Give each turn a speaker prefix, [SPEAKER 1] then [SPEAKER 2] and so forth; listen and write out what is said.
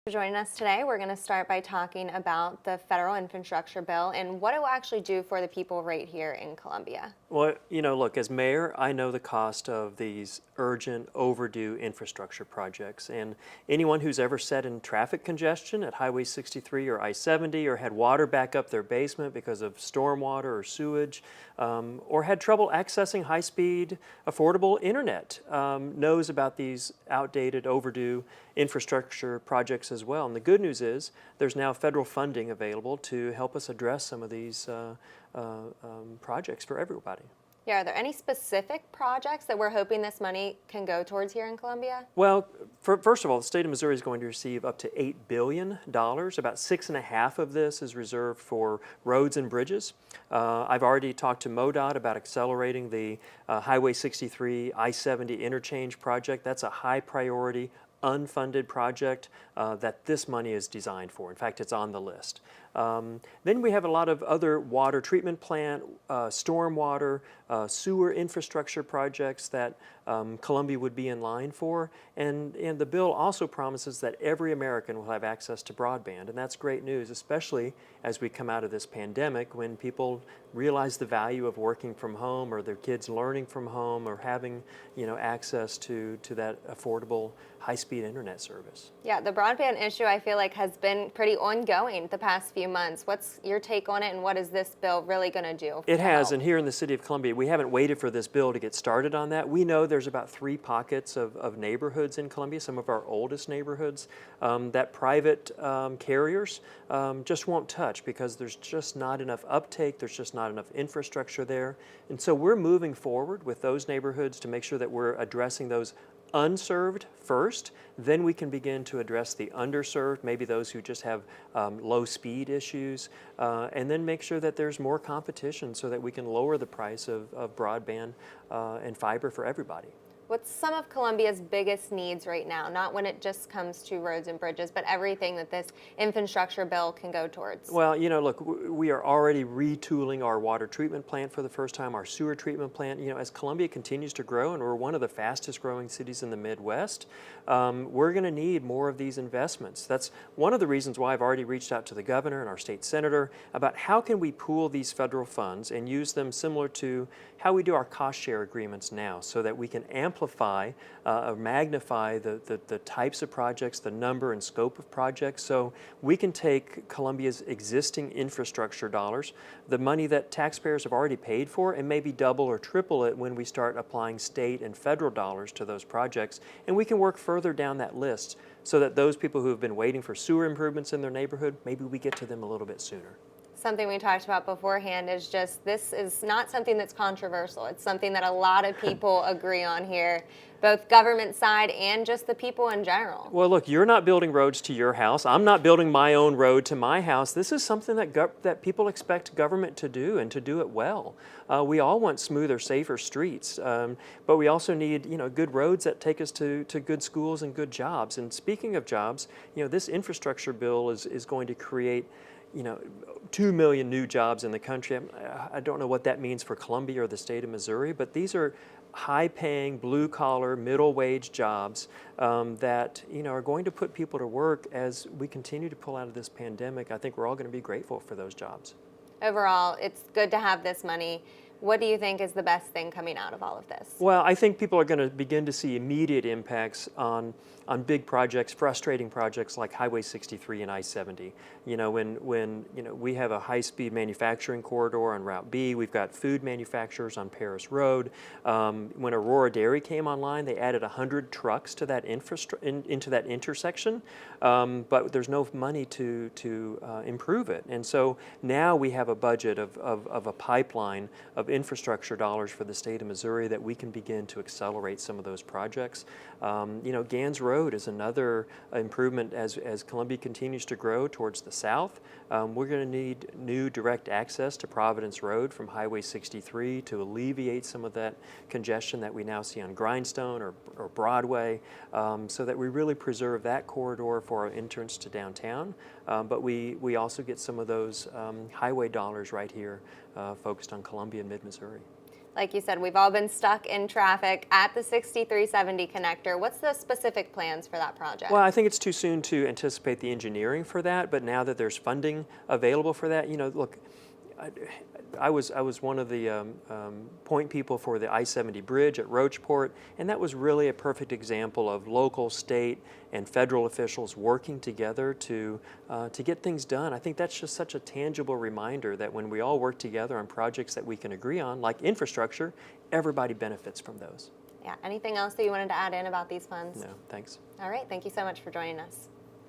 [SPEAKER 1] For joining us today. We're going to start by talking about the federal infrastructure bill and what it will actually do for the people right here in Columbia.
[SPEAKER 2] Well, look, as mayor, I know the cost of these urgent, overdue infrastructure projects. And anyone who's ever sat in traffic congestion at Highway 63 or I-70 or had water back up their basement because of stormwater or sewage, or had trouble accessing high-speed, affordable internet, knows about these outdated, overdue infrastructure projects as well. And the good news is there's now federal funding available to help us address some of these projects for everybody.
[SPEAKER 1] Yeah, are there any specific projects that we're hoping this money can go towards here in Columbia?
[SPEAKER 2] Well, first of all, the state of Missouri is going to receive up to $8 billion. About 6.5 of this is reserved for roads and bridges. I've already talked to MoDOT about accelerating the Highway 63 I-70 interchange project. That's a high priority, unfunded project that this money is designed for. In fact, it's on the list. Then we have a lot of other water treatment plant, stormwater, sewer infrastructure projects that Columbia would be in line for. And the bill also promises that every American will have access to broadband. And that's great news, especially as we come out of this pandemic when people realize the value of working from home or their kids learning from home or having access to that affordable high-speed internet service.
[SPEAKER 1] Yeah, the broadband issue I feel like has been pretty ongoing the past few months. What's your take on it and what is this bill really going to do?
[SPEAKER 2] It has, and here in the city of Columbia, we haven't waited for this bill to get started on that. We know there's about 3 pockets of neighborhoods in Columbia, some of our oldest neighborhoods, that private carriers just won't touch because there's just not enough uptake, there's just not enough infrastructure there. And so we're moving forward with those neighborhoods to make sure that we're addressing those unserved first, then we can begin to address the underserved, maybe those who just have low speed issues, and then make sure that there's more competition so that we can lower the price of broadband and fiber for everybody.
[SPEAKER 1] What's some of Columbia's biggest needs right now? Not when it just comes to roads and bridges, but everything that this infrastructure bill can go towards.
[SPEAKER 2] Well, look, we are already retooling our water treatment plant for the first time, our sewer treatment plant. As Columbia continues to grow, and we're one of the fastest growing cities in the Midwest, we're going to need more of these investments. That's one of the reasons why I've already reached out to the governor and our state senator about how can we pool these federal funds and use them similar to how we do our cost share agreements now so that we can amplify or magnify the types of projects, the number and scope of projects, so we can take Columbia's existing infrastructure dollars, the money that taxpayers have already paid for, and maybe double or triple it when we start applying state and federal dollars to those projects, and we can work further down that list so that those people who have been waiting for sewer improvements in their neighborhood, maybe we get to them a little bit sooner.
[SPEAKER 1] Something we talked about beforehand is just this is not something that's controversial. It's something that a lot of people agree on here, both government side and just the people in general.
[SPEAKER 2] Well, look, you're not building roads to your house. I'm not building my own road to my house. This is something that people expect government to do and to do it well. We all want smoother, safer streets, but we also need good roads that take us to good schools and good jobs. And speaking of jobs, this infrastructure bill is going to create 2 million new jobs in the country. I don't know what that means for Columbia or the state of Missouri, but these are high-paying, blue-collar, middle-wage jobs that are going to put people to work as we continue to pull out of this pandemic. I think we're all going to be grateful for those jobs.
[SPEAKER 1] Overall, it's good to have this money. What do you think is the best thing coming out of all of this?
[SPEAKER 2] Well, I think people are going to begin to see immediate impacts on big projects, frustrating projects like Highway 63 and I-70. When we have a high-speed manufacturing corridor on Route B, we've got food manufacturers on Paris Road. When Aurora Dairy came online, they added 100 trucks to that into that intersection, but there's no money to improve it. And so now we have a budget of a pipeline of infrastructure dollars for the state of Missouri that we can begin to accelerate some of those projects. Gans Road is another improvement as Columbia continues to grow towards the south. We're going to need new direct access to Providence Road from Highway 63 to alleviate some of that congestion that we now see on Grindstone or Broadway, so that we really preserve that corridor for our entrance to downtown. But we also get some of those highway dollars right here focused on Columbia and mid-Missouri.
[SPEAKER 1] Like you said, we've all been stuck in traffic at the 6370 connector. What's the specific plans for that project?
[SPEAKER 2] Well, I think it's too soon to anticipate the engineering for that, but now that there's funding available for that, look, I was one of the point people for the I-70 bridge at Roachport, and that was really a perfect example of local, state, and federal officials working together to get things done. I think that's just such a tangible reminder that when we all work together on projects that we can agree on, like infrastructure, everybody benefits from those.
[SPEAKER 1] Yeah, anything else that you wanted to add in about these funds?
[SPEAKER 2] No, thanks.
[SPEAKER 1] All right, thank you so much for joining us.